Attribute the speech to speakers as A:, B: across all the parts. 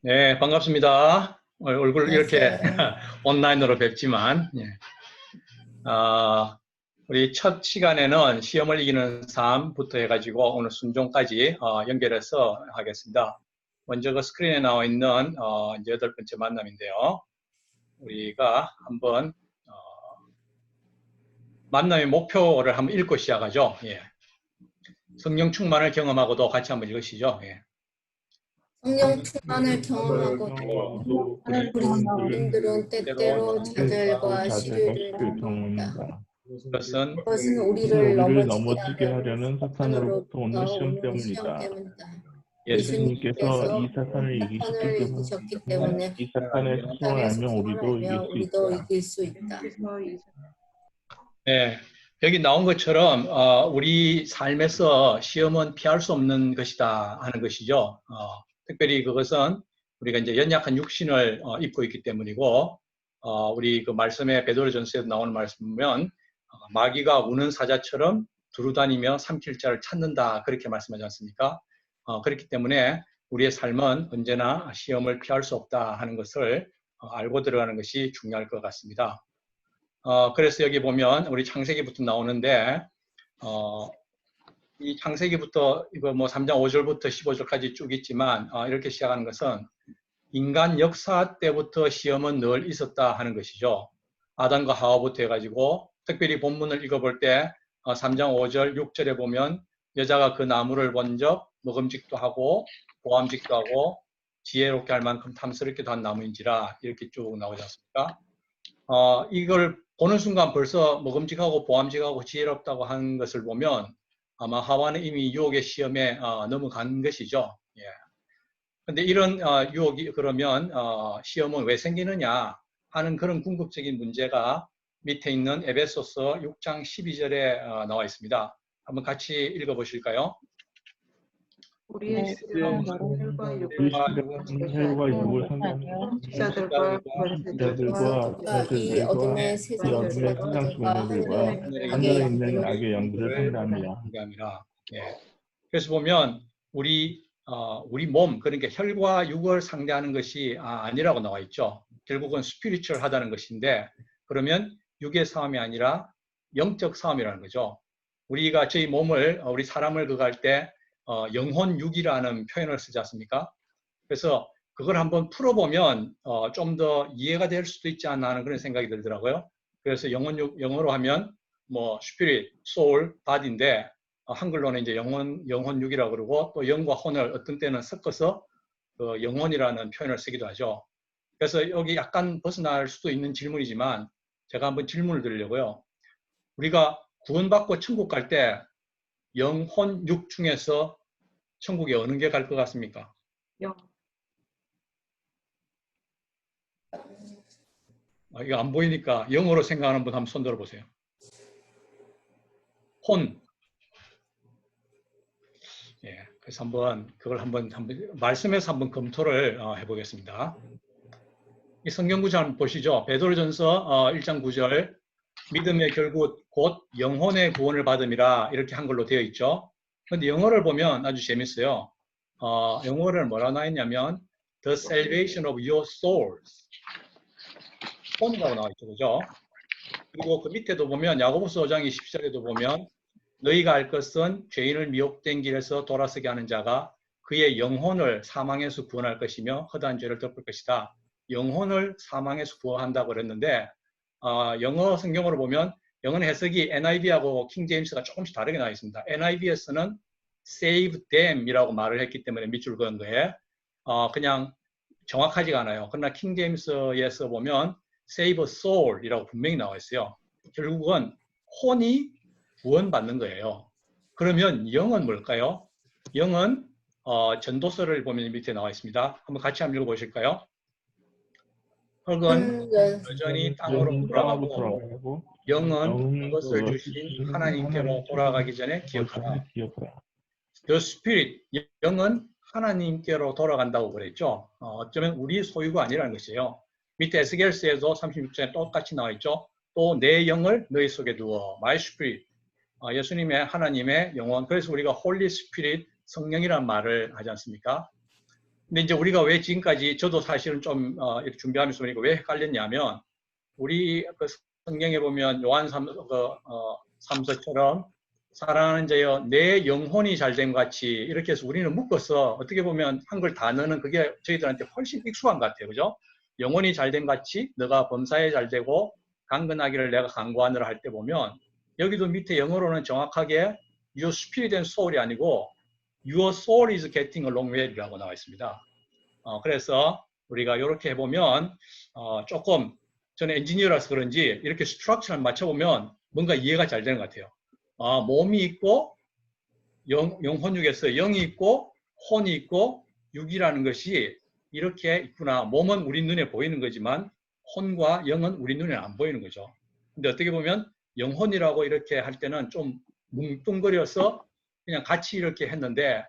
A: 네, 반갑습니다. 얼굴 이렇게 온라인으로 뵙지만, 우리 첫 시간에는 시험을 이기는 삶부터 해가지고 오늘 순종까지 연결해서 하겠습니다. 먼저 그 스크린에 나와 있는 이제 8번째 만남인데요. 우리가 한번 만남의 목표를 한번 읽고 시작하죠. 성령 충만을 경험하고도 같이 한번 읽으시죠.
B: 성령 충만을 경험하고 우리 그리스도인들은 때때로 자들과 시류를 겪는다. 그것은 우리를 넘어지게 하려는 사탄으로부터 오는 시험 때문이다. 예수님께서 이 사탄을 이기셨기 때문에 이 사탄의 속성을 알면 우리도 이길 수 있다.
A: 네, 여기 나온 것처럼 우리 삶에서 시험은 피할 수 없는 것이다 하는 것이죠. 특별히 그것은 우리가 이제 연약한 육신을 입고 있기 때문이고, 우리 그 말씀에 베드로전서에도 나오는 말씀 보면 마귀가 우는 사자처럼 두루다니며 삼킬 자를 찾는다, 그렇게 말씀하지 않습니까? 그렇기 때문에 우리의 삶은 언제나 시험을 피할 수 없다 하는 것을 알고 들어가는 것이 중요할 것 같습니다. 그래서 여기 보면 우리 창세기부터 나오는데, 이 창세기부터 이거 뭐 3장 5절부터 15절까지 쭉 있지만 이렇게 시작하는 것은 인간 역사 때부터 시험은 늘 있었다 하는 것이죠. 아담과 하와부터 해가지고 특별히 본문을 읽어볼 때 3장 5절 6절에 보면 여자가 그 나무를 본 적 먹음직도 하고 보암직도 하고 지혜롭게 할 만큼 탐스럽게도 한 나무인지라, 이렇게 쭉 나오지 않습니까? 이걸 보는 순간 벌써 먹음직하고 보암직하고 지혜롭다고 하는 것을 보면 아마 하와는 이미 유혹의 시험에 넘어간 것이죠. 그런데 이런 유혹이 그러면 시험은 왜 생기느냐 하는 그런 궁극적인 문제가 밑에 있는 에베소서 6장 12절에 나와 있습니다. 한번 같이 읽어보실까요?
B: 우리의 시험은 혈과
C: 육을 상대하며 자들과
B: 이 어둠의 세상
C: 주민들과 하늘에 있는 악의 영들을 상대합니다.
A: 그래서 보면 우리 몸, 그러니까 혈과 육을 상대하는 것이 아니라고 나와 있죠. 결국은 스피리추얼하다는 것인데, 그러면 육의 싸움이 아니라 영적 싸움이라는 거죠. 우리가 저희 몸을, 우리 사람을 그거 할 때 영혼 육이라는 표현을 쓰지 않습니까? 그래서 그걸 한번 풀어보면 좀 더 이해가 될 수도 있지 않나 하는 그런 생각이 들더라고요. 그래서 영어로 하면 뭐 spirit, soul, body인데 한글로는 이제 영혼 육이라고 그러고, 또 영과 혼을 어떤 때는 섞어서 그 영혼이라는 표현을 쓰기도 하죠. 그래서 여기 약간 벗어날 수도 있는 질문이지만 제가 한번 질문을 드리려고요. 우리가 구원받고 천국 갈 때 영혼 육 중에서 천국에 어느 게 갈 것 같습니까?
B: 영.
A: 이거 안 보이니까 영어로 생각하는 분 한번 손 들어보세요. 혼. 그래서 그걸 한번 말씀에서 한번 검토를 해보겠습니다. 이 성경 구절 한번 보시죠. 베드로전서 1장 9절, 믿음의 결국 곧 영혼의 구원을 받음이라, 이렇게 한글로 되어 있죠. 그런데 영어를 보면 아주 재밌어요. 영어를 뭐라 나와 있냐면 The salvation of your souls, 혼이라고 나와 있죠, 그죠? 그리고 그 밑에도 보면 야고보서 5장 20절에도 보면 너희가 알 것은 죄인을 미혹된 길에서 돌아서게 하는 자가 그의 영혼을 사망에서 구원할 것이며 허다한 죄를 덮을 것이다. 영혼을 사망에서 구원한다고 그랬는데 영어 성경으로 보면 영어 해석이 NIV하고 킹 제임스가 조금씩 다르게 나와 있습니다. NIV에서는 save them이라고 말을 했기 때문에 밑줄 그은 거에 그냥 정확하지가 않아요. 그러나 킹 제임스에서 보면 save a soul이라고 분명히 나와 있어요. 결국은 혼이 구원받는 거예요. 그러면 영은 뭘까요? 영은 전도서를 보면 밑에 나와 있습니다. 한번 같이 한번 읽어보실까요? 흙은 여전히 땅으로 돌아가고 영은 그것을 주신 하나님께로 돌아가기 전에 기억하라. The Spirit, 영은 하나님께로 돌아간다고 그랬죠. 어쩌면 우리 소유가 아니라는 것이에요. 밑에 에스겔서에도 36절에 똑같이 나와 있죠. 또 내 영을 너희 속에 두어, My Spirit. 예수님의 하나님의 영혼, 그래서 우리가 Holy Spirit, 성령이라는 말을 하지 않습니까? 근데 이제 우리가 왜 지금까지 저도 사실은 좀 이렇게 준비하면서 보니까 왜 헷갈렸냐면 우리 그 성경에 보면 요한 3서처럼 사랑하는 자여 내 영혼이 잘됨 같이 이렇게 해서 우리는 묶어서 어떻게 보면 한글 단어는 그게 저희들한테 훨씬 익숙한 것 같아요. 그죠? 영혼이 잘됨 같이 너가 범사에 잘되고 강건하기를 내가 간구하느라 할 때 보면 여기도 밑에 영어로는 정확하게 your spirit and soul이 아니고 your soul is getting along well이라고 나와 있습니다. 그래서 우리가 이렇게 해보면 조금 저는 엔지니어라서 그런지 이렇게 스트럭처를 맞춰보면 뭔가 이해가 잘 되는 것 같아요. 몸이 있고 영혼육에서 영이 있고 혼이 있고 육이라는 것이 이렇게 있구나. 몸은 우리 눈에 보이는 거지만 혼과 영은 우리 눈에 안 보이는 거죠. 근데 어떻게 보면 영혼이라고 이렇게 할 때는 좀 뭉뚱거려서 그냥 같이 이렇게 했는데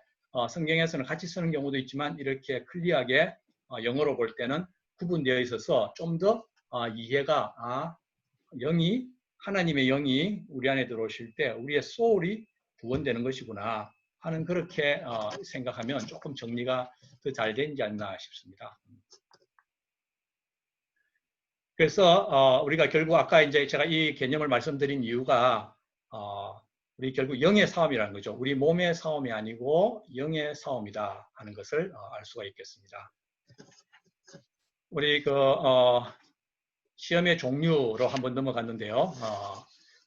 A: 성경에서는 같이 쓰는 경우도 있지만 이렇게 클리어하게 영어로 볼 때는 구분되어 있어서 좀 더 이해가 영이 하나님의 영이 우리 안에 들어오실 때 우리의 소울이 구원되는 것이구나 하는 그렇게 생각하면 조금 정리가 더 잘 되지 않나 싶습니다. 그래서 우리가 결국 아까 이제 제가 이 개념을 말씀드린 이유가 우리 결국 영의 싸움이라는 거죠. 우리 몸의 싸움이 아니고 영의 싸움이다 하는 것을 알 수가 있겠습니다. 우리 시험의 종류로 한번 넘어갔는데요.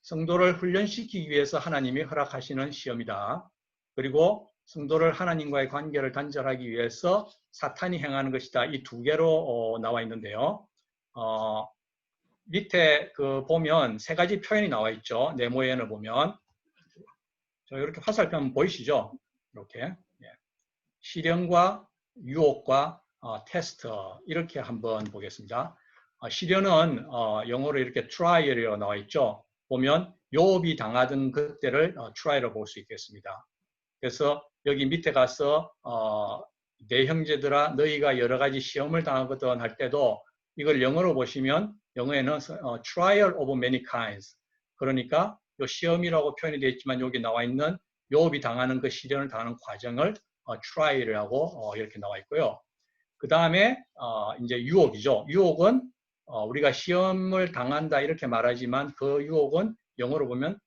A: 성도를 훈련시키기 위해서 하나님이 허락하시는 시험이다. 그리고 성도를 하나님과의 관계를 단절하기 위해서 사탄이 행하는 것이다. 이 두 개로 나와 있는데요. 밑에 보면 세 가지 표현이 나와 있죠. 네모연을 보면. 이렇게 화살표 보이시죠? 이렇게. 시련과 유혹과 테스트 이렇게 한번 보겠습니다. 시련은 영어로 이렇게 trial이라고 나와 있죠. 보면 요업이 당하던 그때를 trial로 볼 수 있겠습니다. 그래서 여기 밑에 가서 내 형제들아 너희가 여러 가지 시험을 당하거든 할 때도 이걸 영어로 보시면 영어에는 trial of many kinds 그러니까 요 시험이라고 표현이 되어 있지만 여기 나와 있는 요업이 당하는 그 시련을 당하는 과정을 trial이라고 이렇게 나와 있고요. 그 다음에 이제 유혹이죠. 유혹은 우리가 시험을 당한다 이렇게 말하지만 그 유혹은 영어로 보면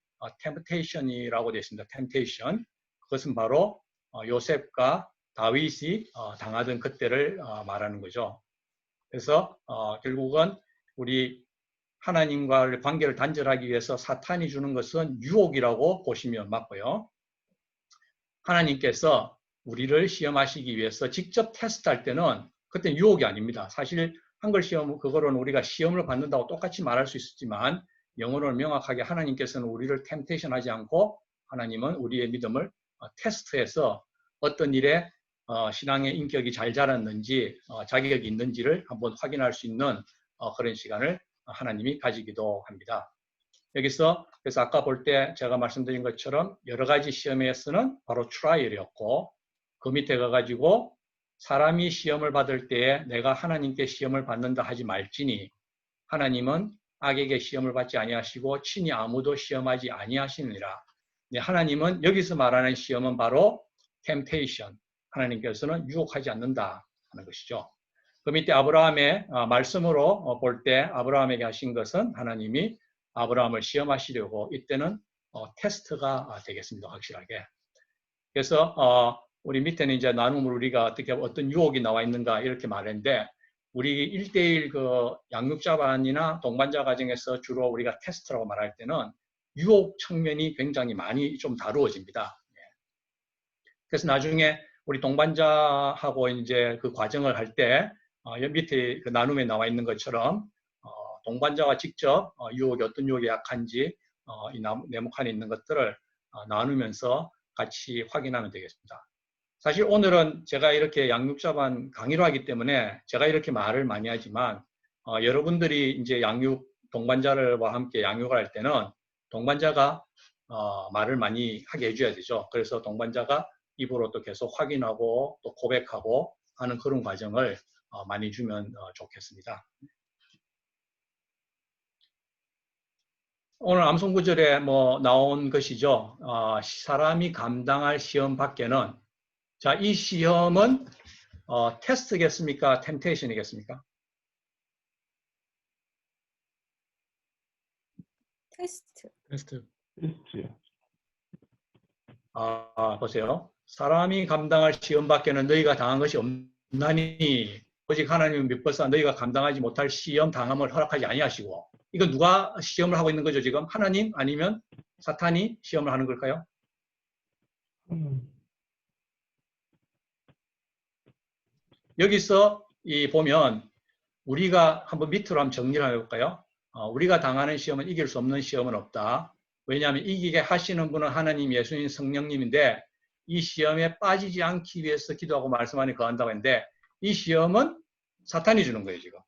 A: temptation이라고 되어 있습니다. temptation. 그것은 바로 요셉과 다윗이 당하던 그때를 말하는 거죠. 그래서 결국은 우리 하나님과의 관계를 단절하기 위해서 사탄이 주는 것은 유혹이라고 보시면 맞고요. 하나님께서 우리를 시험하시기 위해서 직접 테스트할 때는 그때 유혹이 아닙니다. 사실 한글 시험 그거로는 우리가 시험을 받는다고 똑같이 말할 수 있었지만 영어로는 명확하게 하나님께서는 우리를 템테이션 하지 않고 하나님은 우리의 믿음을 테스트해서 어떤 일에 신앙의 인격이 잘 자랐는지 자격이 있는지를 한번 확인할 수 있는 그런 시간을 하나님이 가지기도 합니다. 여기서 그래서 아까 볼 때 제가 말씀드린 것처럼 여러 가지 시험에서는 바로 트라이얼이었고 그 밑에 가가지고 사람이 시험을 받을 때에 내가 하나님께 시험을 받는다 하지 말지니 하나님은 악에게 시험을 받지 아니하시고 친히 아무도 시험하지 아니하시느니라. 하나님은 여기서 말하는 시험은 바로 temptation. 하나님께서는 유혹하지 않는다 하는 것이죠. 그 밑에 아브라함의 말씀으로 볼 때 아브라함에게 하신 것은 하나님이 아브라함을 시험하시려고 이때는 테스트가 되겠습니다. 확실하게. 그래서 우리 밑에는 이제 나눔을 우리가 어떤 유혹이 나와 있는가 이렇게 말했는데 우리 1:1 양육자반이나 동반자 과정에서 주로 우리가 테스트라고 말할 때는 유혹 측면이 굉장히 많이 좀 다루어집니다. 그래서 나중에 우리 동반자하고 이제 그 과정을 할 때 밑에 그 나눔에 나와 있는 것처럼 동반자가 직접 유혹이 어떤 유혹이 약한지 이 네모칸에 있는 것들을 나누면서 같이 확인하면 되겠습니다. 사실 오늘은 제가 이렇게 양육자반 강의로 하기 때문에 제가 이렇게 말을 많이 하지만 여러분들이 이제 동반자와 함께 양육을 할 때는 동반자가 말을 많이 하게 해줘야 되죠. 그래서 동반자가 입으로 또 계속 확인하고 또 고백하고 하는 그런 과정을 많이 주면 좋겠습니다. 오늘 암송구절에 나온 것이죠. 사람이 감당할 시험 밖에는 자, 이 시험은 테스트겠습니까? 템테이션이겠습니까?
B: 테스트.
A: 테스트.
C: 테스트요.
A: 보세요. 사람이 감당할 시험밖에는 너희가 당한 것이 없나니 오직 하나님은 믿고서 너희가 감당하지 못할 시험 당함을 허락하지 아니하시고. 이건 누가 시험을 하고 있는 거죠 지금? 하나님 아니면 사탄이 시험을 하는 걸까요? 여기서 보면 우리가 한번 밑으로 한번 정리를 해볼까요? 우리가 당하는 시험은 이길 수 없는 시험은 없다. 왜냐하면 이기게 하시는 분은 하나님, 예수님, 성령님인데 이 시험에 빠지지 않기 위해서 기도하고 말씀 안에 거한다고 했는데 이 시험은 사탄이 주는 거예요 지금.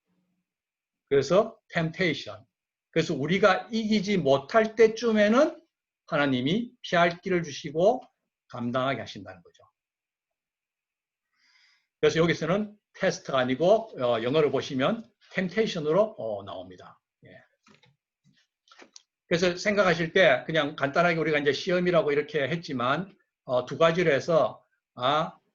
A: 그래서 temptation. 그래서 우리가 이기지 못할 때쯤에는 하나님이 피할 길을 주시고 감당하게 하신다는 거죠. 그래서 여기서는 테스트가 아니고 영어를 보시면 temptation으로 나옵니다. 예. 그래서 생각하실 때 그냥 간단하게 우리가 이제 시험이라고 이렇게 했지만 두 가지로 해서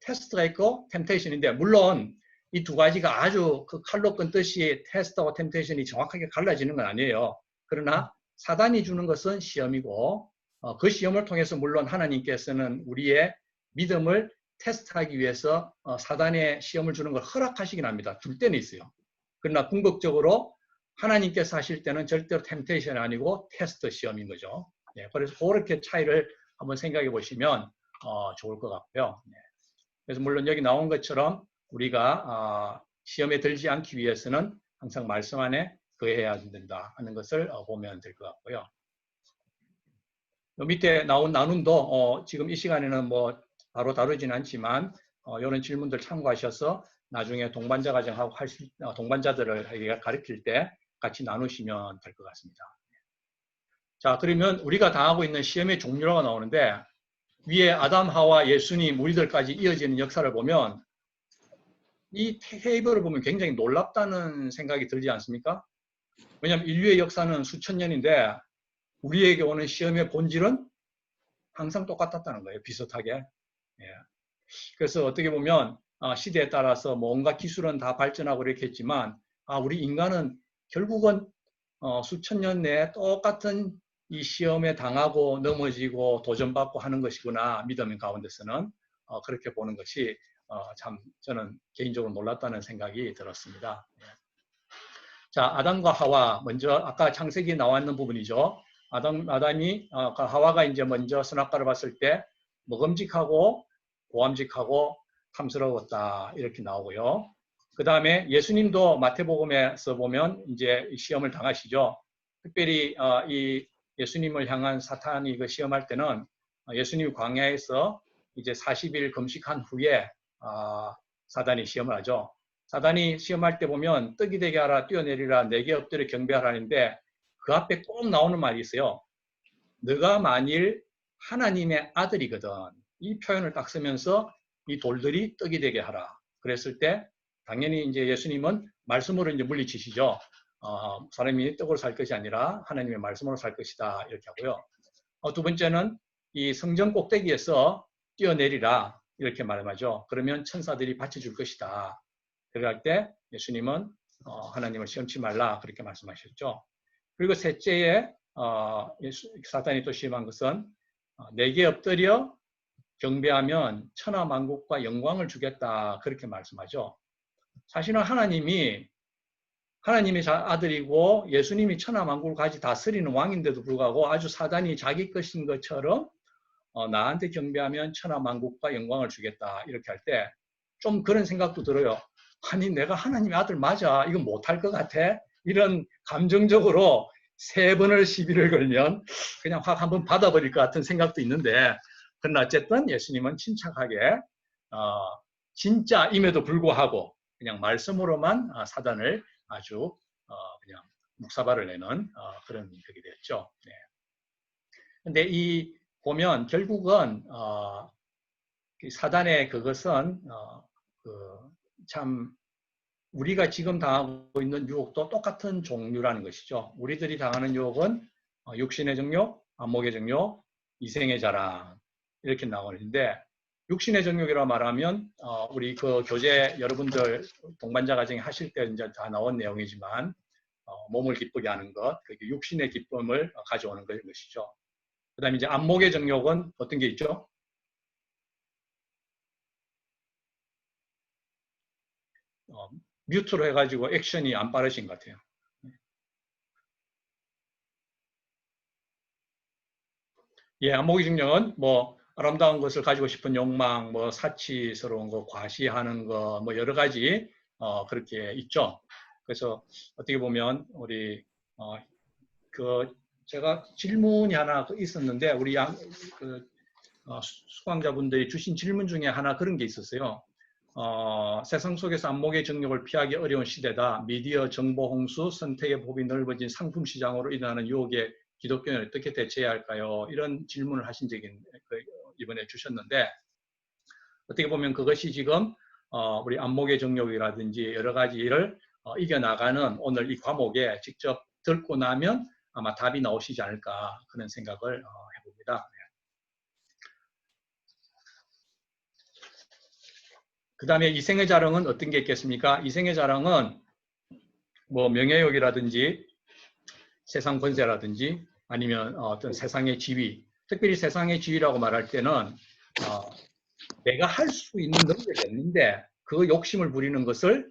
A: 테스트가 있고 temptation인데 물론 이 두 가지가 아주 그 칼로 끊듯이 테스트와 템테이션이 정확하게 갈라지는 건 아니에요. 그러나 사단이 주는 것은 시험이고 그 시험을 통해서 물론 하나님께서는 우리의 믿음을 테스트하기 위해서 사단의 시험을 주는 걸 허락하시긴 합니다. 줄 때는 있어요. 그러나 궁극적으로 하나님께서 하실 때는 절대로 템테이션이 아니고 테스트 시험인 거죠. 네, 그래서 그렇게 차이를 한번 생각해 보시면 좋을 것 같고요. 네. 그래서 물론 여기 나온 것처럼 우리가 시험에 들지 않기 위해서는 항상 말씀 안에 거해야 된다 하는 것을 보면 될 것 같고요. 밑에 나온 나눔도 지금 이 시간에는 뭐 바로 다루지는 않지만 이런 질문들 참고하셔서 나중에 동반자 과정하고 동반자들을 가르칠 때 같이 나누시면 될 것 같습니다. 자, 그러면 우리가 당하고 있는 시험의 종류가 나오는데 위에 아담, 하와, 예수님, 우리들까지 이어지는 역사를 보면 이 테이블을 보면 굉장히 놀랍다는 생각이 들지 않습니까? 왜냐하면 인류의 역사는 수천 년인데 우리에게 오는 시험의 본질은 항상 똑같았다는 거예요. 비슷하게. 예. 그래서 어떻게 보면 시대에 따라서 뭐 온갖 기술은 다 발전하고 이렇게 했지만 우리 인간은 결국은 수천 년 내에 똑같은 이 시험에 당하고 넘어지고 도전받고 하는 것이구나. 믿음 가운데서는 그렇게 보는 것이 참 저는 개인적으로 놀랐다는 생각이 들었습니다. 자, 아담과 하와 먼저 아까 창세기에 나와 있는 부분이죠. 아담이 하와가 이제 먼저 선악과를 봤을 때 먹음직하고 고함직하고 탐스러웠다 이렇게 나오고요. 그 다음에 예수님도 마태복음에서 보면 이제 시험을 당하시죠. 특별히 이 예수님을 향한 사탄이 그 시험할 때는 예수님이 광야에서 이제 40일 금식한 후에 사단이 시험을 하죠. 사단이 시험할 때 보면 떡이 되게 하라, 뛰어내리라, 내게 엎드려 경배하라는데 그 앞에 꼭 나오는 말이 있어요. 너가 만일 하나님의 아들이거든. 이 표현을 딱 쓰면서 이 돌들이 떡이 되게 하라. 그랬을 때 당연히 이제 예수님은 말씀으로 이제 물리치시죠. 사람이 떡으로 살 것이 아니라 하나님의 말씀으로 살 것이다. 이렇게 하고요. 두 번째는 이 성전 꼭대기에서 뛰어내리라. 이렇게 말하죠. 그러면 천사들이 바쳐줄 것이다. 그럴 때 예수님은 하나님을 시험치 말라. 그렇게 말씀하셨죠. 그리고 셋째에 사탄이 또 시험한 것은 내게 엎드려 경배하면 천하 만국과 영광을 주겠다. 그렇게 말씀하죠. 사실은 하나님의 아들이고 예수님이 천하 만국을 가지 다스리는 왕인데도 불구하고 아주 사단이 자기 것인 것처럼 나한테 경배하면 천하 만국과 영광을 주겠다. 이렇게 할 때 좀 그런 생각도 들어요. 아니 내가 하나님의 아들 맞아. 이거 못할 것 같아. 이런 감정적으로 3번을 시비를 걸면 그냥 확 한번 받아버릴 것 같은 생각도 있는데 그러나 어쨌든 예수님은 침착하게 진짜임에도 불구하고 그냥 말씀으로만 사단을 아주 그냥 묵사발을 내는 그런 격이 됐죠. 네. 근데 이 보면 결국은 사단의 그것은 참 우리가 지금 당하고 있는 유혹도 똑같은 종류라는 것이죠. 우리들이 당하는 유혹은 육신의 정욕, 안목의 정욕, 이생의 자랑 이렇게 나오는데 육신의 정욕이라 말하면 우리 그 교재 여러분들 동반자 과정에 하실 때 이제 다 나온 내용이지만 몸을 기쁘게 하는 것, 그게 육신의 기쁨을 가져오는 것이죠. 그다음에 이제 안목의 정욕은 어떤 게 있죠? 뮤트로 해가지고 액션이 안 빠르신 것 같아요. 예, 안목의 정욕은 뭐 아름다운 것을 가지고 싶은 욕망, 뭐 사치스러운 거, 과시하는 거, 뭐 여러 가지 그렇게 있죠. 그래서 어떻게 보면 우리 그 제가 질문이 하나 있었는데 우리 수강자분들이 주신 질문 중에 하나 그런 게 있었어요. 세상 속에서 안목의 정욕을 피하기 어려운 시대다. 미디어 정보 홍수, 선택의 폭이 넓어진 상품 시장으로 일어나는 유혹에 기독교는 어떻게 대처해야 할까요? 이런 질문을 하신 적이 이번에 주셨는데 어떻게 보면 그것이 지금 우리 안목의 정욕이라든지 여러 가지를 이겨나가는 오늘 이 과목에 직접 듣고 나면 아마 답이 나오시지 않을까 그런 생각을 해봅니다. 그 다음에 이생의 자랑은 어떤 게 있겠습니까? 이생의 자랑은 뭐 명예욕이라든지 세상 권세라든지 아니면 어떤 세상의 지위, 특별히 세상의 지위라고 말할 때는 내가 할 수 있는 능력이 없는데 그 욕심을 부리는 것을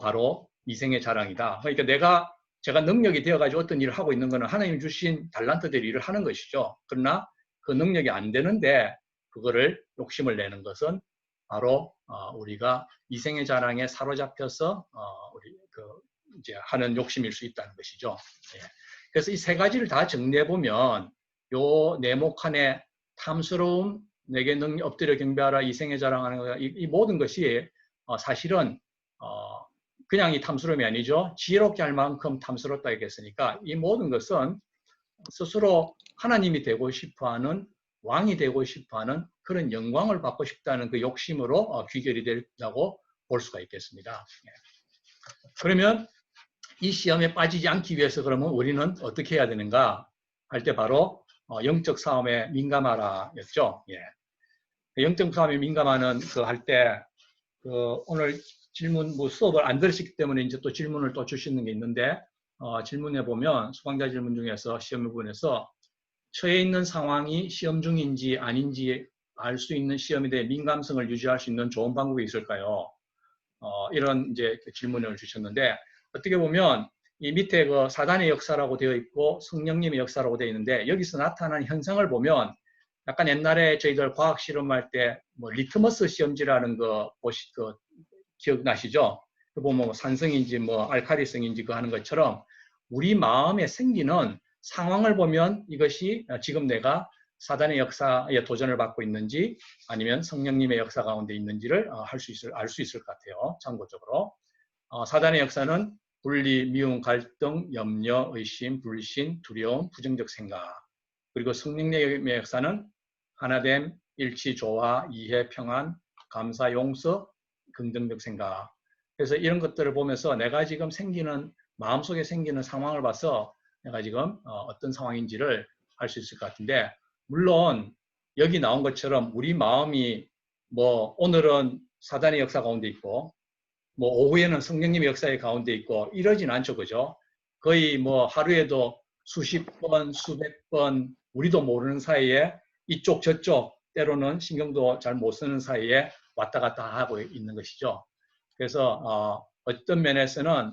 A: 바로 이생의 자랑이다. 그러니까 제가 능력이 되어가지고 어떤 일을 하고 있는 것은 하나님 주신 달란트들이 일을 하는 것이죠. 그러나 그 능력이 안 되는데 그거를 욕심을 내는 것은 바로 우리가 이생의 자랑에 사로잡혀서 우리 이제 하는 욕심일 수 있다는 것이죠. 예. 그래서 이 세 가지를 다 정리해 보면 요 네목 칸에 탐스러움, 내게 엎드려 경배하라, 이생의 자랑하는 거, 이 모든 것이 사실은 그냥 이 탐스러움이 아니죠. 지혜롭게 할 만큼 탐스럽다 했으니까 이 모든 것은 스스로 하나님이 되고 싶어하는, 왕이 되고 싶어하는 그런 영광을 받고 싶다는 그 욕심으로 귀결이 된다고 볼 수가 있겠습니다. 그러면 이 시험에 빠지지 않기 위해서 그러면 우리는 어떻게 해야 되는가 할 때 바로 영적 싸움에 민감하라 였죠. 예. 영적 싸움에 민감하는 그 할 때 오늘 질문 수업을 안 들으시기 때문에 이제 또 질문을 또 주시는 게 있는데 질문해 보면 수강자 질문 중에서 시험 부분에서 처해 있는 상황이 시험 중인지 아닌지 알 수 있는 시험에 대해 민감성을 유지할 수 있는 좋은 방법이 있을까요? 이런 이제 질문을 주셨는데 어떻게 보면 이 밑에 그 사단의 역사라고 되어 있고 성령님의 역사라고 되어 있는데 여기서 나타난 현상을 보면 약간 옛날에 저희들 과학 실험할 때 뭐 리트머스 시험지라는 거 기억나시죠? 그 보면 뭐 산성인지 뭐 알칼리성인지 그 하는 것처럼 우리 마음에 생기는 상황을 보면 이것이 지금 내가 사단의 역사에 도전을 받고 있는지 아니면 성령님의 역사 가운데 있는지를 알 수 있을 것 같아요. 참고적으로. 사단의 역사는 분리, 미움, 갈등, 염려, 의심, 불신, 두려움, 부정적 생각. 그리고 성령님의 역사는 하나됨, 일치, 조화, 이해, 평안, 감사, 용서, 긍정적 생각. 그래서 이런 것들을 보면서 내가 지금 마음속에 생기는 상황을 봐서 내가 지금 어떤 상황인지를 알 수 있을 것 같은데 물론 여기 나온 것처럼 우리 마음이 뭐 오늘은 사단의 역사 가운데 있고 뭐 오후에는 성령님의 역사의 가운데 있고 이러진 않죠. 그죠? 거의 뭐 하루에도 수십 번, 수백 번 우리도 모르는 사이에 이쪽 저쪽 때로는 신경도 잘 못 쓰는 사이에 왔다 갔다 하고 있는 것이죠. 그래서 어떤 면에서는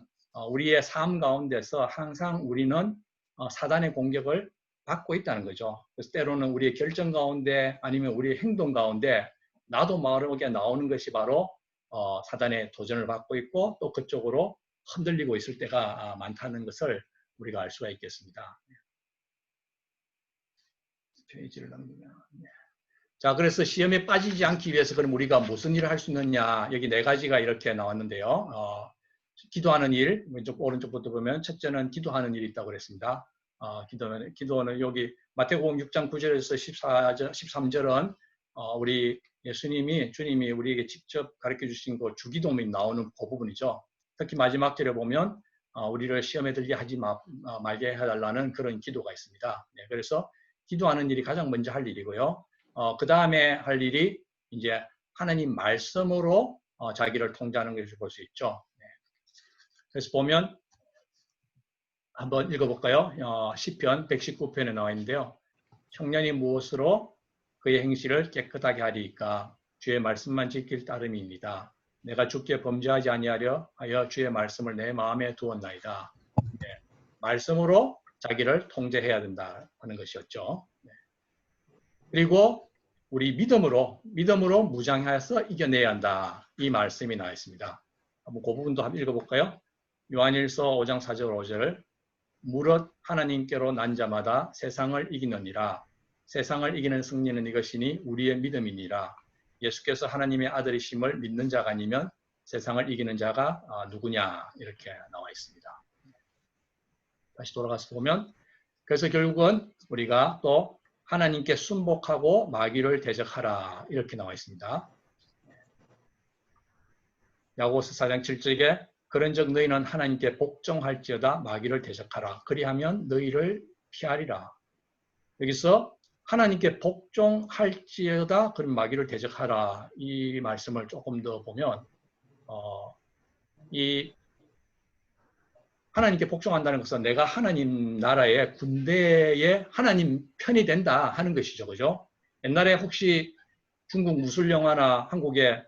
A: 우리의 삶 가운데서 항상 우리는 사단의 공격을 받고 있다는 거죠. 그래서 때로는 우리의 결정 가운데 아니면 우리의 행동 가운데 나도 모르게 나오는 것이 바로 사단의 도전을 받고 있고 또 그쪽으로 흔들리고 있을 때가 많다는 것을 우리가 알 수가 있겠습니다. 페이지를 넘기면. 자, 그래서 시험에 빠지지 않기 위해서 그럼 우리가 무슨 일을 할 수 있느냐. 여기 네 가지가 이렇게 나왔는데요. 기도하는 일, 왼쪽 오른쪽부터 보면 첫째는 기도하는 일이 있다고 그랬습니다. 기도는 여기 마태복음 6장 9절에서 13절은 우리 주님이 우리에게 직접 가르쳐 주신 그 주기도문이 나오는 그 부분이죠. 특히 마지막 절에 보면 우리를 시험에 들게 하지 말게 해달라는 그런 기도가 있습니다. 네, 그래서 기도하는 일이 가장 먼저 할 일이고요. 그 다음에 할 일이 이제 하나님 말씀으로 자기를 통제하는 것을 볼 수 있죠. 네. 그래서 보면 한번 읽어볼까요? 시편 119편에 나와 있는데요. 청년이 무엇으로 그의 행실을 깨끗하게 하리이까? 주의 말씀만 지킬 따름이니이다. 내가 주께 범죄하지 아니하려 하여 주의 말씀을 내 마음에 두었나이다. 네. 말씀으로 자기를 통제해야 된다 하는 것이었죠. 네. 그리고 우리 믿음으로 무장하여서 이겨내야 한다. 이 말씀이 나와 있습니다. 한번 그 부분도 한번 읽어볼까요? 요한일서 5장 4절 5절 무릇 하나님께로 난 자마다 세상을 이기느니라. 세상을 이기는 승리는 이것이니 우리의 믿음이니라. 예수께서 하나님의 아들이심을 믿는 자가 아니면 세상을 이기는 자가 누구냐 이렇게 나와 있습니다. 다시 돌아가서 보면 그래서 결국은 우리가 또 하나님께 순복하고 마귀를 대적하라 이렇게 나와 있습니다. 야고보서 4장 7절에 그런즉 너희는 하나님께 복종할지어다 마귀를 대적하라. 그리하면 너희를 피하리라. 여기서 하나님께 복종할지어다 그럼 마귀를 대적하라. 이 말씀을 조금 더 보면 이 하나님께 복종한다는 것은 내가 하나님 나라의 군대의 하나님 편이 된다 하는 것이죠. 그죠? 옛날에 혹시 중국 무술 영화나 한국에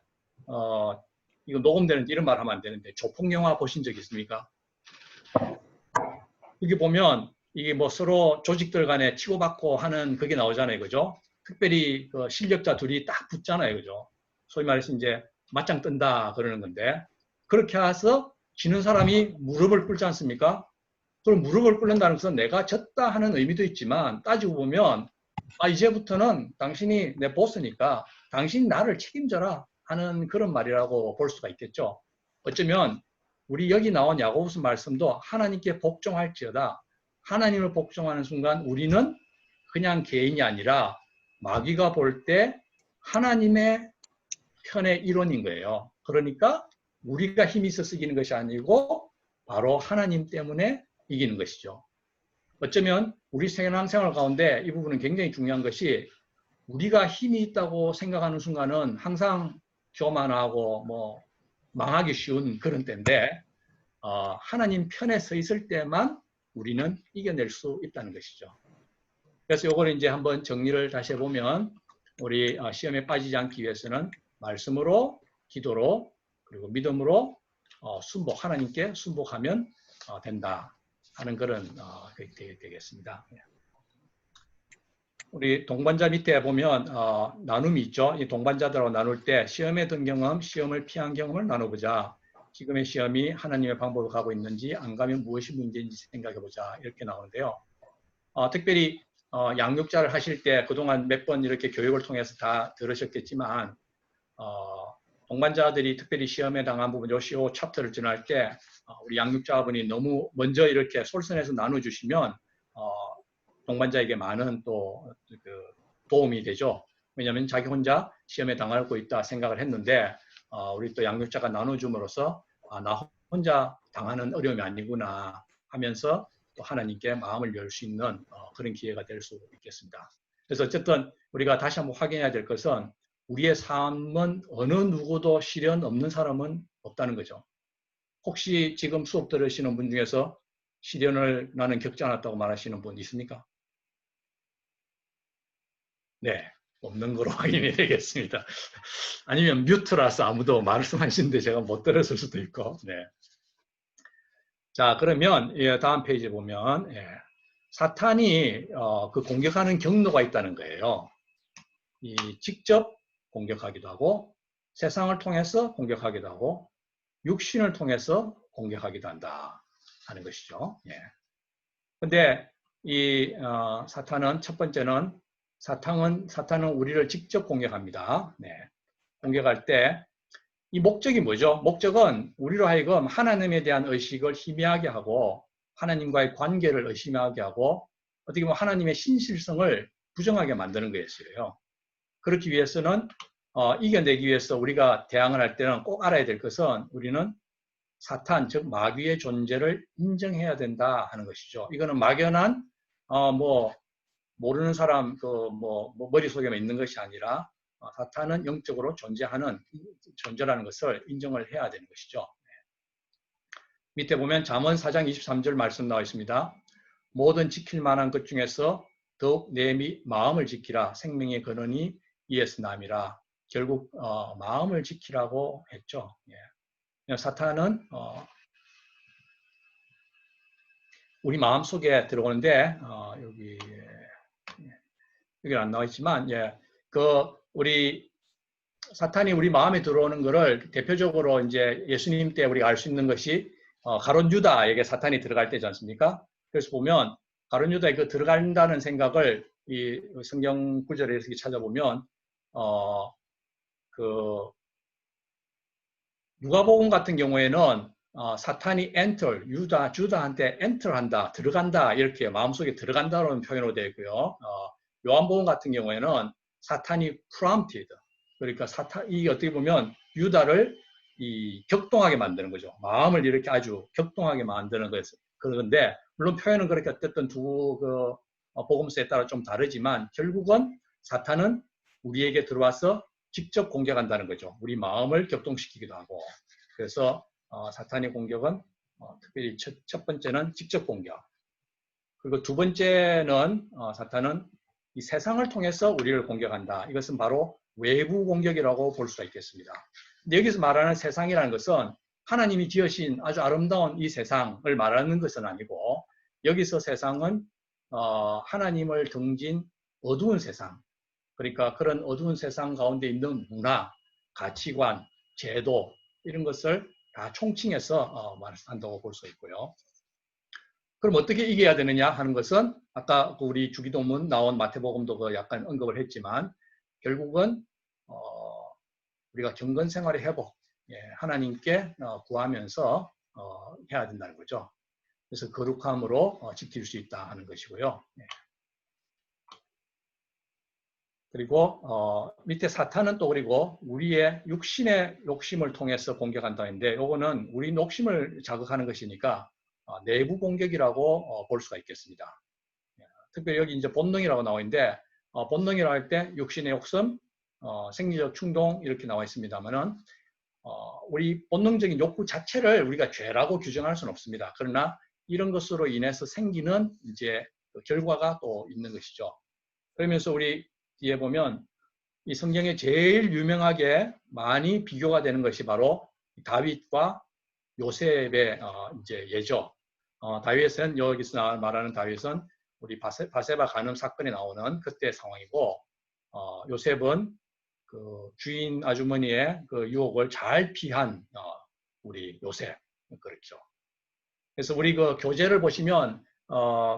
A: 이거 녹음되는데 이런 말 하면 안 되는데 조폭 영화 보신 적 있습니까? 여기 보면 이게 뭐 서로 조직들 간에 치고받고 하는 그게 나오잖아요. 그죠? 특별히 그 실력자 둘이 딱 붙잖아요. 그죠? 소위 말해서 이제 맞짱 뜬다 그러는 건데 그렇게 해서 지는 사람이 무릎을 꿇지 않습니까? 그럼 무릎을 꿇는다는 것은 내가 졌다 하는 의미도 있지만 따지고 보면 이제부터는 당신이 내 보스니까 당신이 나를 책임져라 하는 그런 말이라고 볼 수가 있겠죠. 어쩌면 우리 여기 나온 야고보서 말씀도 하나님께 복종할지어다. 하나님을 복종하는 순간 우리는 그냥 개인이 아니라 마귀가 볼 때 하나님의 편의 일원인 거예요. 그러니까 우리가 힘이 있어서 이기는 것이 아니고 바로 하나님 때문에 이기는 것이죠. 어쩌면 우리 신앙생활 가운데 이 부분은 굉장히 중요한 것이 우리가 힘이 있다고 생각하는 순간은 항상 교만하고 뭐 망하기 쉬운 그런 때인데 하나님 편에 서 있을 때만 우리는 이겨낼 수 있다는 것이죠. 그래서 이걸 이제 한번 정리를 다시 해보면 우리 시험에 빠지지 않기 위해서는 말씀으로, 기도로, 그리고 믿음으로 하나님께 순복하면 된다 하는 그런 되겠습니다. 우리 동반자 밑에 보면 나눔이 있죠. 이 동반자들하고 나눌 때 시험에 든 경험, 시험을 피한 경험을 나눠보자. 지금의 시험이 하나님의 방법으로 가고 있는지 안 가면 무엇이 문제인지 생각해보자. 이렇게 나오는데요. 특별히 양육자를 하실 때 그동안 몇 번 이렇게 교육을 통해서 다 들으셨겠지만 동반자들이 특별히 시험에 당한 부분, 요 챕터를 지날 때 우리 양육자분이 너무 먼저 이렇게 솔선해서 나눠주시면 동반자에게 많은 또 도움이 되죠. 왜냐하면 자기 혼자 시험에 당하고 있다 생각을 했는데 우리 또 양육자가 나눠줌으로써 나 혼자 당하는 어려움이 아니구나 하면서 또 하나님께 마음을 열 수 있는 그런 기회가 될 수 있겠습니다. 그래서 어쨌든 우리가 다시 한번 확인해야 될 것은 우리의 삶은 어느 누구도 시련 없는 사람은 없다는 거죠. 혹시 지금 수업 들으시는 분 중에서 시련을 나는 겪지 않았다고 말하시는 분 있습니까? 네, 없는 거로 확인이 되겠습니다. 아니면 뮤트라서 아무도 말씀하시는데 제가 못 들었을 수도 있고. 네. 자, 그러면 다음 페이지 보면 사탄이 그 공격하는 경로가 있다는 거예요. 직접 공격하기도 하고 세상을 통해서 공격하기도 하고 육신을 통해서 공격하기도 한다 하는 것이죠. 근데 이 사탄은 첫 번째는 사탄은 우리를 직접 공격합니다. 공격할 때 이 목적이 뭐죠? 목적은 우리로 하여금 하나님에 대한 의식을 희미하게 하고 하나님과의 관계를 의심하게 하고 어떻게 보면 하나님의 신실성을 부정하게 만드는 거였어요. 그렇기 위해서는 이겨내기 위해서 우리가 대항을 할 때는 꼭 알아야 될 것은 우리는 사탄, 즉 마귀의 존재를 인정해야 된다 하는 것이죠. 이거는 막연한 모르는 사람 머릿속에만 있는 것이 아니라 사탄은 영적으로 존재라는 것을 인정을 해야 되는 것이죠. 밑에 보면 잠언 4장 23절 말씀 나와 있습니다. 모든 지킬 만한 것 중에서 더욱 내 마음을 지키라. 생명의 근원이 이에서 남이라. 결국 마음을 지키라고 했죠. 사탄은 우리 마음 속에 들어오는데 여기 안 나와 있지만 우리 사탄이 우리 마음에 들어오는 것을 대표적으로 이제 예수님 때 우리가 알 수 있는 것이 가룟 유다에게 사탄이 들어갈 때지 않습니까? 그래서 보면 가룟 유다에게 들어간다는 생각을 이 성경 구절에서 찾아보면 누가복음 같은 경우에는 사탄이 주다한테 enter한다, 들어간다 이렇게 마음속에 들어간다는 표현으로 되어 있고요. 요한복음 같은 경우에는 사탄이 prompted, 그러니까 이게 어떻게 보면 유다를 격동하게 만드는 거죠. 마음을 이렇게 아주 격동하게 만드는 그런데 물론 표현은 그렇게 어쨌든 두 복음서에 따라 좀 다르지만 결국은 사탄은 우리에게 들어와서 직접 공격한다는 거죠. 우리 마음을 격동시키기도 하고. 그래서 사탄의 공격은 특별히 첫 번째는 직접 공격. 그리고 두 번째는 사탄은 이 세상을 통해서 우리를 공격한다. 이것은 바로 외부 공격이라고 볼 수가 있겠습니다. 근데 여기서 말하는 세상이라는 것은 하나님이 지으신 아주 아름다운 이 세상을 말하는 것은 아니고 여기서 세상은 하나님을 등진 어두운 세상, 그러니까 그런 어두운 세상 가운데 있는 문화, 가치관, 제도 이런 것을 다 총칭해서 말한다고 볼 수 있고요. 그럼 어떻게 이겨야 되느냐 하는 것은 아까 우리 주기도문 나온 마태복음도 약간 언급을 했지만 결국은 우리가 경건생활의 회복, 하나님께 구하면서 해야 된다는 거죠. 그래서 거룩함으로 지킬 수 있다 하는 것이고요. 그리고 밑에 사탄은 또 그리고 우리의 육신의 욕심을 통해서 공격한다 했는데 이거는 우리 욕심을 자극하는 것이니까 내부 공격이라고 볼 수가 있겠습니다. 특별히 여기 이제 본능이라고 나와 있는데 본능이라고 할 때 육신의 욕심, 생리적 충동 이렇게 나와 있습니다만은 우리 본능적인 욕구 자체를 우리가 죄라고 규정할 수는 없습니다. 그러나 이런 것으로 인해서 생기는 이제 결과가 또 있는 것이죠. 그러면서 우리 뒤에 보면 이 성경에 제일 유명하게 많이 비교가 되는 것이 바로 다윗과 요셉의 이제 예죠. 다윗은 여기서 말하는 다윗은 우리 바세바 간음 사건에 나오는 그때 상황이고 요셉은 그 주인 아주머니의 그 유혹을 잘 피한 우리 요셉 그렇죠. 그래서 우리 그 교재를 보시면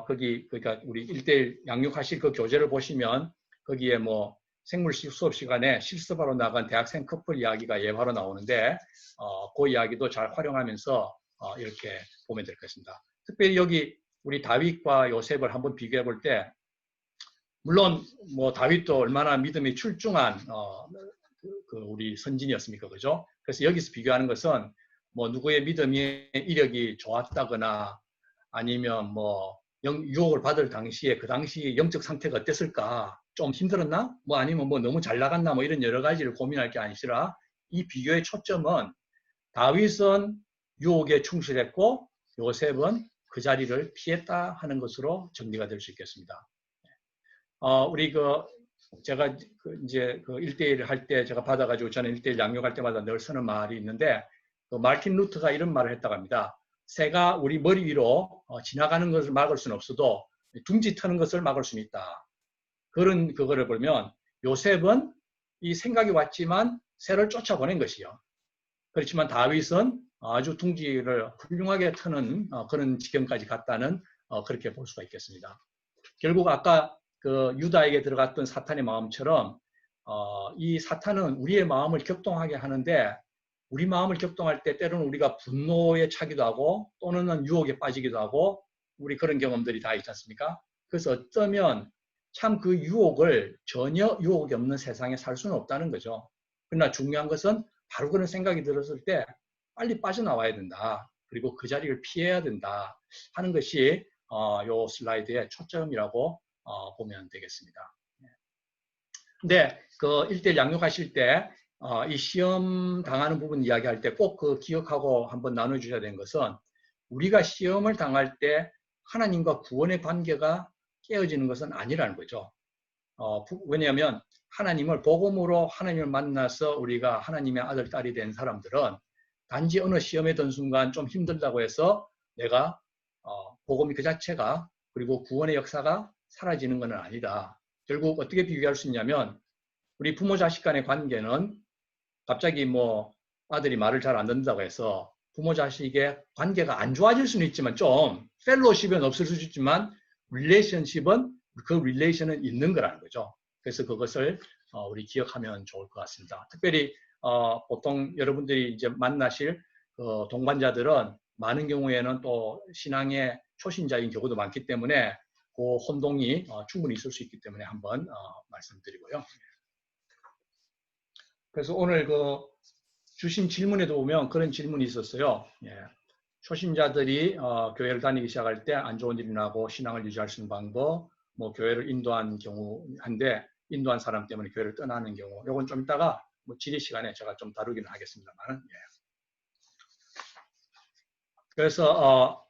A: 그러니까 우리 1:1 양육하실 그 교재를 보시면 거기에 뭐 생물 수업 시간에 실습하러 나간 대학생 커플 이야기가 예화로 나오는데 그 이야기도 잘 활용하면서 이렇게 보면 될 것 같습니다. 특별히 여기 우리 다윗과 요셉을 한번 비교해 볼 때 물론 뭐 다윗도 얼마나 믿음이 출중한 그 우리 선진이었습니까, 그죠? 그래서 여기서 비교하는 것은 뭐 누구의 믿음의 이력이 좋았다거나 아니면 뭐 유혹을 받을 당시에 그 당시 영적 상태가 어땠을까? 좀 힘들었나? 뭐 아니면 뭐 너무 잘 나갔나? 뭐 이런 여러 가지를 고민할 게 아니라 이 비교의 초점은 다윗은 유혹에 충실했고 요셉은 그 자리를 피했다 하는 것으로 정리가 될 수 있겠습니다. 우리 제가 이제 1:1 할 때 제가 받아가지고 저는 1:1 양육할 때마다 늘 쓰는 말이 있는데 마르틴 루터가 이런 말을 했다고 합니다. 새가 우리 머리 위로 지나가는 것을 막을 수는 없어도 둥지 트는 것을 막을 수는 있다. 그거를 보면 요셉은 이 생각이 왔지만 새를 쫓아보낸 것이요. 그렇지만 다윗은 아주 둥지를 훌륭하게 트는 그런 지경까지 갔다는 그렇게 볼 수가 있겠습니다. 결국 아까 그 유다에게 들어갔던 사탄의 마음처럼 이 사탄은 우리의 마음을 격동하게 하는데 우리 마음을 격동할 때 때로는 우리가 분노에 차기도 하고 또는 유혹에 빠지기도 하고 우리 그런 경험들이 다 있지 않습니까? 그래서 어쩌면 참 그 유혹을 전혀 유혹이 없는 세상에 살 수는 없다는 거죠. 그러나 중요한 것은 바로 그런 생각이 들었을 때 빨리 빠져나와야 된다. 그리고 그 자리를 피해야 된다 하는 것이 이 슬라이드의 초점이라고 보면 되겠습니다. 근데 그 1대1 양육하실 때 이 시험 당하는 부분 이야기할 때 꼭 그 기억하고 한번 나눠주셔야 되는 것은 우리가 시험을 당할 때 하나님과 구원의 관계가 깨어지는 것은 아니라는 거죠. 왜냐하면 하나님을 복음으로 하나님을 만나서 우리가 하나님의 아들, 딸이 된 사람들은 단지 어느 시험에 든 순간 좀 힘들다고 해서 내가 복음이 그 자체가 그리고 구원의 역사가 사라지는 것은 아니다. 결국 어떻게 비교할 수 있냐면 우리 부모 자식 간의 관계는 갑자기 뭐 아들이 말을 잘 안 듣는다고 해서 부모 자식의 관계가 안 좋아질 수는 있지만 좀 펠로우십은 없을 수 있지만 릴레이션십은 그 릴레이션은 있는 거라는 거죠. 그래서 그것을 우리 기억하면 좋을 것 같습니다. 특별히 보통 여러분들이 이제 만나실 동반자들은 많은 경우에는 또 신앙의 초신자인 경우도 많기 때문에 그 혼동이 충분히 있을 수 있기 때문에 한번 말씀드리고요. 그래서 오늘 그 주신 질문에도 보면 그런 질문이 있었어요. 예. 초신자들이 교회를 다니기 시작할 때 안 좋은 일이 나고 신앙을 유지할 수 있는 방법, 뭐 교회를 인도한 경우 한데 인도한 사람 때문에 교회를 떠나는 경우, 요건 좀 이따가 뭐 지리 시간에 제가 좀 다루기는 하겠습니다만. 예. 그래서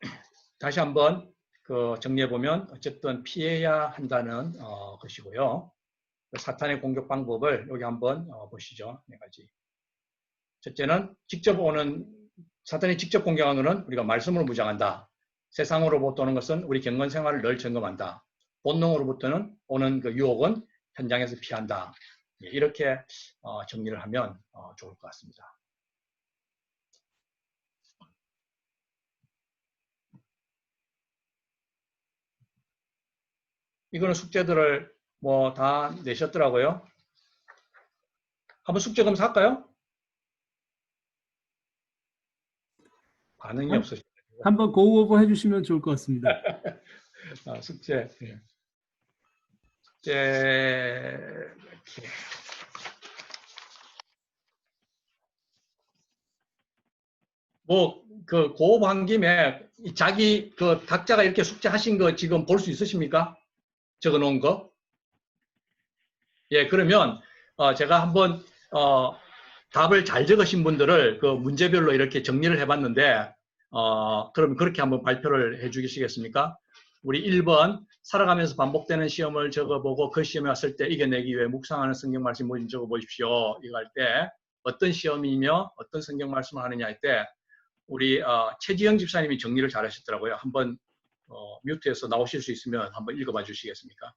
A: 다시 한번 그 정리해 보면 어쨌든 피해야 한다는 것이고요. 사탄의 공격 방법을 여기 한번 보시죠. 네 가지. 첫째는 사탄이 직접 공격하는 것은 우리가 말씀으로 무장한다. 세상으로부터 오는 것은 우리 경건 생활을 늘 점검한다. 본능으로부터는 오는 그 유혹은 현장에서 피한다. 이렇게 정리를 하면 좋을 것 같습니다. 이거는 숙제들을 뭐 다 내셨더라고요. 한번 숙제 검사 할까요? 반응이 없으시죠.
D: 한번 고오버 해주시면 좋을 것 같습니다.
A: 숙제. 예. 숙제. 이렇게. 뭐, 그 고업한 김에 자기 그 각자가 이렇게 숙제하신 거 지금 볼 수 있으십니까? 적어 놓은 거? 예, 그러면 제가 한번 답을 잘 적으신 분들을 그 문제별로 이렇게 정리를 해봤는데 그럼 그렇게 한번 발표를 해주시겠습니까? 우리 1번 살아가면서 반복되는 시험을 적어보고 그 시험에 왔을 때 이겨내기 위해 묵상하는 성경 말씀 뭐좀 적어보십시오. 이거 할 때 어떤 시험이며 어떤 성경 말씀을 하느냐 할 때 우리 최지영 집사님이 정리를 잘 하셨더라고요. 한번 뮤트에서 나오실 수 있으면 한번 읽어봐 주시겠습니까?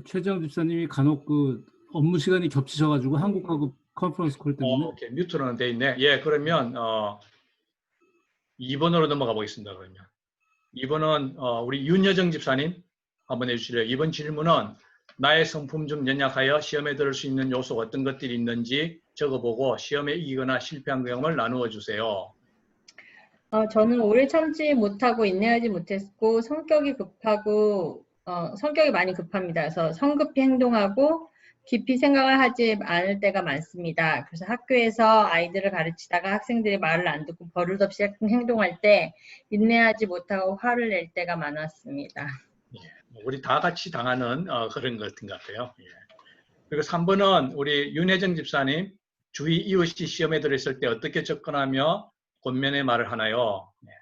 D: 최정 집사님이 간혹 그 업무 시간이 겹치셔가지고 한국하고 컨퍼런스 콜 때문에.
A: 오케이. 뮤트로는 돼 있네. 예, 그러면 2번으로 넘어가 보겠습니다. 그러면 2번은 우리 윤여정 집사님 한번 해주실래요? 이번 질문은 나의 성품 좀 연약하여 시험에 들을 수 있는 요소가 어떤 것들이 있는지 적어보고 시험에 이기거나 실패한 경험을 나누어 주세요.
B: 저는 오래 참지 못하고 인내하지 못했고 성격이 많이 급합니다. 그래서 성급히 행동하고 깊이 생각을 하지 않을 때가 많습니다. 그래서 학교에서 아이들을 가르치다가 학생들이 말을 안 듣고 버릇없이 행동할 때 인내하지 못하고 화를 낼 때가 많았습니다.
A: 예, 우리 다 같이 당하는 그런 것 같은 것 같아요. 예. 그리고 3번은 우리 윤혜정 집사님 주위 이웃이 시험에 들어있을 때 어떻게 접근하며 권면의 말을 하나요? 네.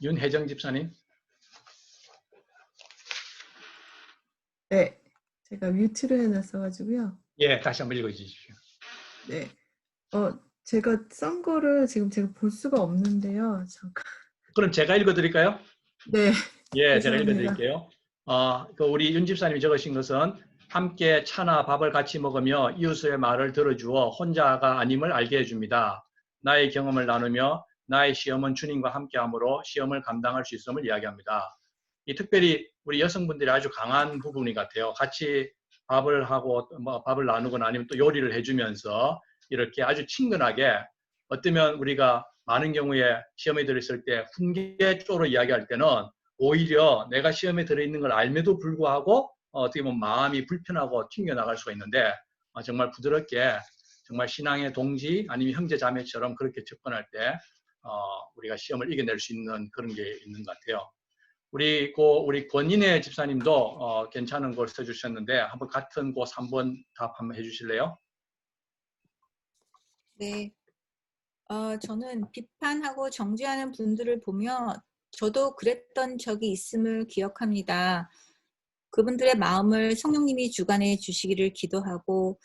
A: 윤혜정 집사님.
E: 네, 제가 뮤트를 해놨어가지고요.
A: 예, 다시 한번 읽어주십시오.
E: 네, 제가 쓴 거를 지금 제가 볼 수가 없는데요. 잠깐.
A: 그럼 제가 읽어드릴까요?
E: 네.
A: 예,
E: 죄송합니다.
A: 제가 읽어드릴게요. 그 우리 윤 집사님이 적으신 것은 함께 차나 밥을 같이 먹으며 이웃의 말을 들어주어 혼자가 아님을 알게 해줍니다. 나의 경험을 나누며 나의 시험은 주님과 함께함으로 시험을 감당할 수 있음을 이야기합니다. 이 특별히 우리 여성분들이 아주 강한 부분이 같아요. 같이 밥을 하고 뭐 밥을 나누거나 아니면 또 요리를 해주면서 이렇게 아주 친근하게 어쩌면 우리가 많은 경우에 시험에 들어있을 때 훈계 쪽으로 이야기할 때는 오히려 내가 시험에 들어있는 걸 알면도 불구하고 어떻게 보면 마음이 불편하고 튕겨나갈 수가 있는데 정말 부드럽게 정말 신앙의 동지 아니면 형제 자매처럼 그렇게 접근할 때 우리가 시험을 이겨낼 수 있는 그런 게 있는 것 같아요. 우리 권인혜 집사님도 괜찮은 걸 써주셨는데 한번 같은 그 3번 답 한번 해주실래요?
F: 네. 저는 비판하고 정죄하는 분들을 보면 저도 그랬던 적이 있음을 기억합니다. 그분들의 마음을 성령님이 주관해 주시기를 기도하고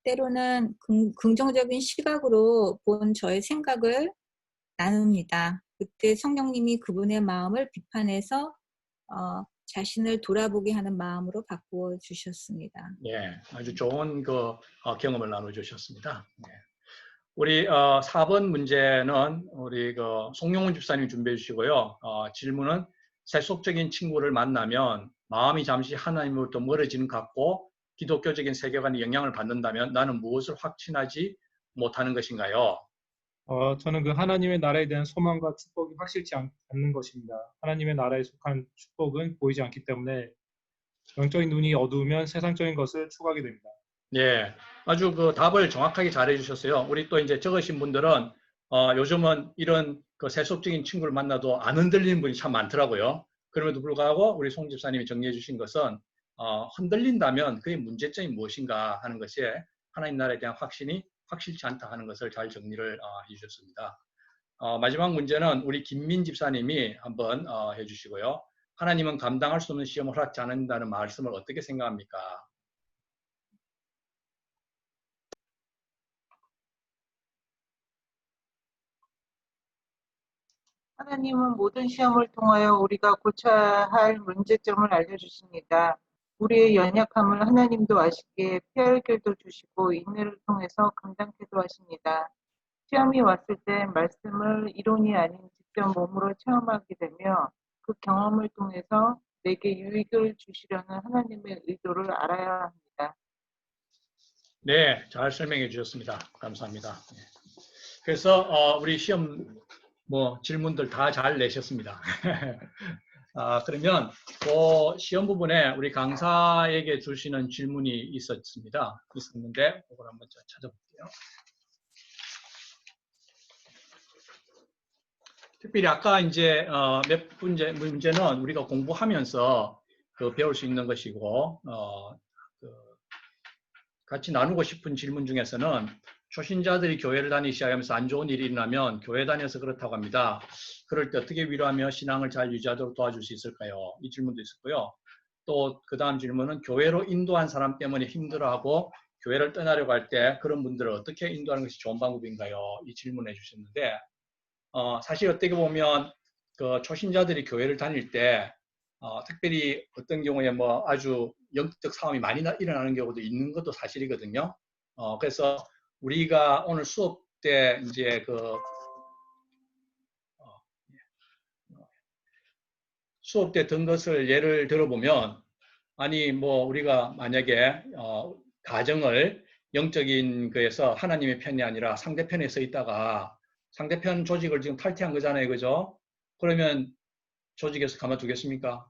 F: 때로는 긍정적인 시각으로 본 저의 생각을 나눕니다. 그때 성령님이 그분의 마음을 비판해서 자신을 돌아보게 하는 마음으로 바꾸어 주셨습니다.
A: 예, 아주 좋은 경험을 나눠주셨습니다. 예. 우리 4번 문제는 우리 송용훈 집사님 준비해 주시고요. 질문은 세속적인 친구를 만나면 마음이 잠시 하나님으로부터 멀어지는 것 같고 기독교적인 세계관에 영향을 받는다면 나는 무엇을 확신하지 못하는 것인가요?
G: 저는 그 하나님의 나라에 대한 소망과 축복이 확실치 않는 것입니다. 하나님의 나라에 속한 축복은 보이지 않기 때문에 영적인 눈이 어두우면 세상적인 것을 추구하게 됩니다.
A: 예, 아주 답을 정확하게 잘 해주셨어요. 우리 또 이제 적으신 분들은 요즘은 이런 세속적인 친구를 만나도 안 흔들리는 분이 참 많더라고요. 그럼에도 불구하고 우리 송 집사님이 정리해 주신 것은 흔들린다면 그의 문제점이 무엇인가 하는 것이 하나님 나라에 대한 확신이 확실치 않다 하는 것을 잘 정리를 해주셨습니다. 마지막 문제는 우리 김민 집사님이 한번 해주시고요. 하나님은 감당할 수 없는 시험을 허락지 않는다는 말씀을 어떻게 생각합니까?
H: 하나님은 모든 시험을 통하여 우리가 고쳐야 할 문제점을 알려주십니다. 우리의 연약함을 하나님도 아시기에 피할 길도 주시고 인내를 통해서 감당케도 하십니다. 시험이 왔을 때 말씀을 이론이 아닌 직접 몸으로 체험하게 되며 그 경험을 통해서 내게 유익을 주시려는 하나님의 의도를 알아야 합니다.
A: 네, 잘 설명해 주셨습니다. 감사합니다. 그래서 우리 시험 질문들 다 잘 내셨습니다. 그러면 그 시험 부분에 우리 강사에게 주시는 질문이 있었는데 그걸 한번 찾아볼게요. 특별히 아까 이제 몇 문제는 우리가 공부하면서 배울 수 있는 것이고 같이 나누고 싶은 질문 중에서는 초신자들이 교회를 다니기 시작하면서 안 좋은 일이 일어나면 교회 다녀서 그렇다고 합니다. 그럴 때 어떻게 위로하며 신앙을 잘 유지하도록 도와줄 수 있을까요? 이 질문도 있었고요. 또 그 다음 질문은 교회로 인도한 사람 때문에 힘들어하고 교회를 떠나려고 할 때 그런 분들을 어떻게 인도하는 것이 좋은 방법인가요? 이 질문해 주셨는데 사실 어떻게 보면 초신자들이 교회를 다닐 때 특별히 어떤 경우에 아주 영적 상황이 많이 일어나는 경우도 있는 것도 사실이거든요. 그래서 우리가 오늘 수업 때 이제 수업 때 든 것을 예를 들어보면 아니 우리가 만약에 가정을 영적인 거에서 하나님의 편이 아니라 상대편에 서 있다가 상대편 조직을 지금 탈퇴한 거잖아요, 그죠? 그러면 조직에서 가만두겠습니까?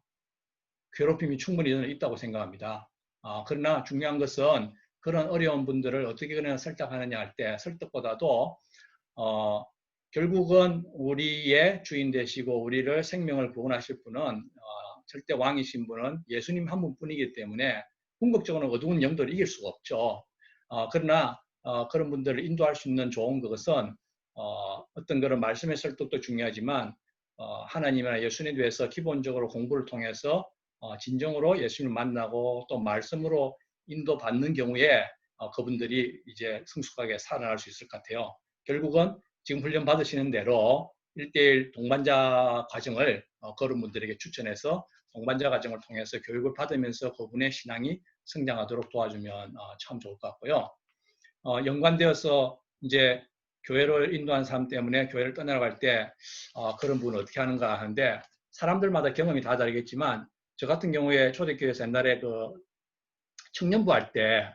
A: 괴롭힘이 충분히 있다고 생각합니다. 그러나 중요한 것은 그런 어려운 분들을 어떻게 그냥 설득하느냐 할 때 설득보다도 결국은 우리의 주인 되시고 우리를 생명을 구원하실 분은 절대 왕이신 분은 예수님 한 분뿐이기 때문에 궁극적으로는 어두운 영들을 이길 수가 없죠. 그러나 그런 분들을 인도할 수 있는 좋은 것은 어떤 그런 말씀의 설득도 중요하지만 하나님이나 예수님에 대해서 기본적으로 공부를 통해서 진정으로 예수님을 만나고 또 말씀으로 인도받는 경우에 그분들이 이제 성숙하게 살아날 수 있을 것 같아요. 결국은 지금 훈련 받으시는 대로 1:1 동반자 과정을 그런 분들에게 추천해서 동반자 과정을 통해서 교육을 받으면서 그분의 신앙이 성장하도록 도와주면 참 좋을 것 같고요. 연관되어서 이제 교회를 인도한 사람 때문에 교회를 떠나갈 때 그런 분은 어떻게 하는가 하는데 사람들마다 경험이 다 다르겠지만 저 같은 경우에 초대교회에서 옛날에 청년부 할 때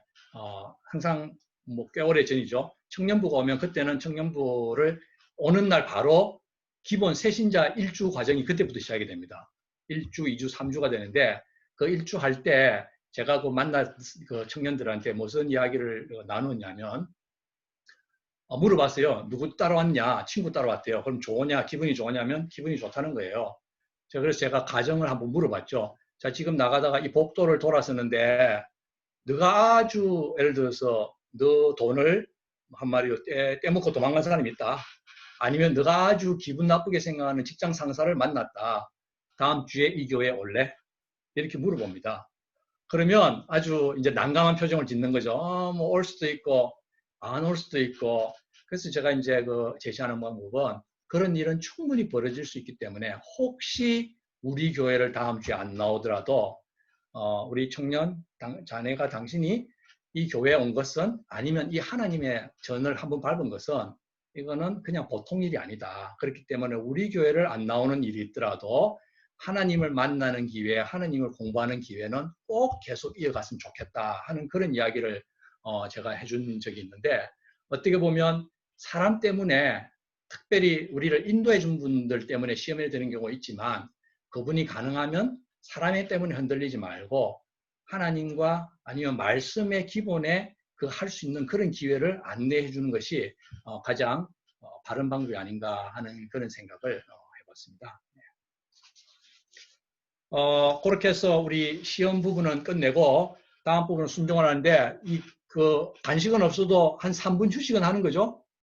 A: 항상 뭐 꽤 오래 전이죠. 청년부가 오면 그때는 청년부를 오는 날 바로 기본 새신자 일주 과정이 그때부터 시작이 됩니다. 1주, 2주, 3주가 되는데 그 1주 할 때 제가 그 만난 그 청년들한테 무슨 이야기를 나누냐면 물어봤어요. 누구 따라왔냐? 친구 따라왔대요. 그럼 좋으냐? 기분이 좋으냐면 기분이 좋다는 거예요. 그래서 제가 가정을 한번 물어봤죠. 자, 지금 나가다가 이 복도를 돌아서는데 너가 아주 예를 들어서 너 돈을 한마디로 떼먹고 도망간 사람이 있다. 아니면 너가 아주 기분 나쁘게 생각하는 직장 상사를 만났다. 다음 주에 이 교회에 올래? 이렇게 물어봅니다. 그러면 아주 이제 난감한 표정을 짓는 거죠. 뭐 올 수도 있고 안 올 수도 있고. 그래서 제가 이제 그 제시하는 방법은 그런 일은 충분히 벌어질 수 있기 때문에 혹시 우리 교회를 다음 주에 안 나오더라도 우리 청년 자네가 당신이 이 교회에 온 것은 아니면 이 하나님의 전을 한번 밟은 것은 이거는 그냥 보통 일이 아니다. 그렇기 때문에 우리 교회를 안 나오는 일이 있더라도 하나님을 만나는 기회, 하나님을 공부하는 기회는 꼭 계속 이어갔으면 좋겠다 하는 그런 이야기를 제가 해준 적이 있는데 어떻게 보면 사람 때문에 특별히 우리를 인도해 준 분들 때문에 시험에 드는 경우가 있지만 그분이 가능하면 사람의 때문에 흔들리지 말고 하나님과 아니면 말씀의 기본에 그 할 수 있는 그런 기회를 안내해 주는 것이 가장 바른 방법이 아닌가 하는 그런 생각을 해봤습니다. 그렇게 해서 우리 시험 부분은 끝내고 다음 부분은 순종을 하는데 그 간식은 없어도 한 3분 휴식은 하는 거죠.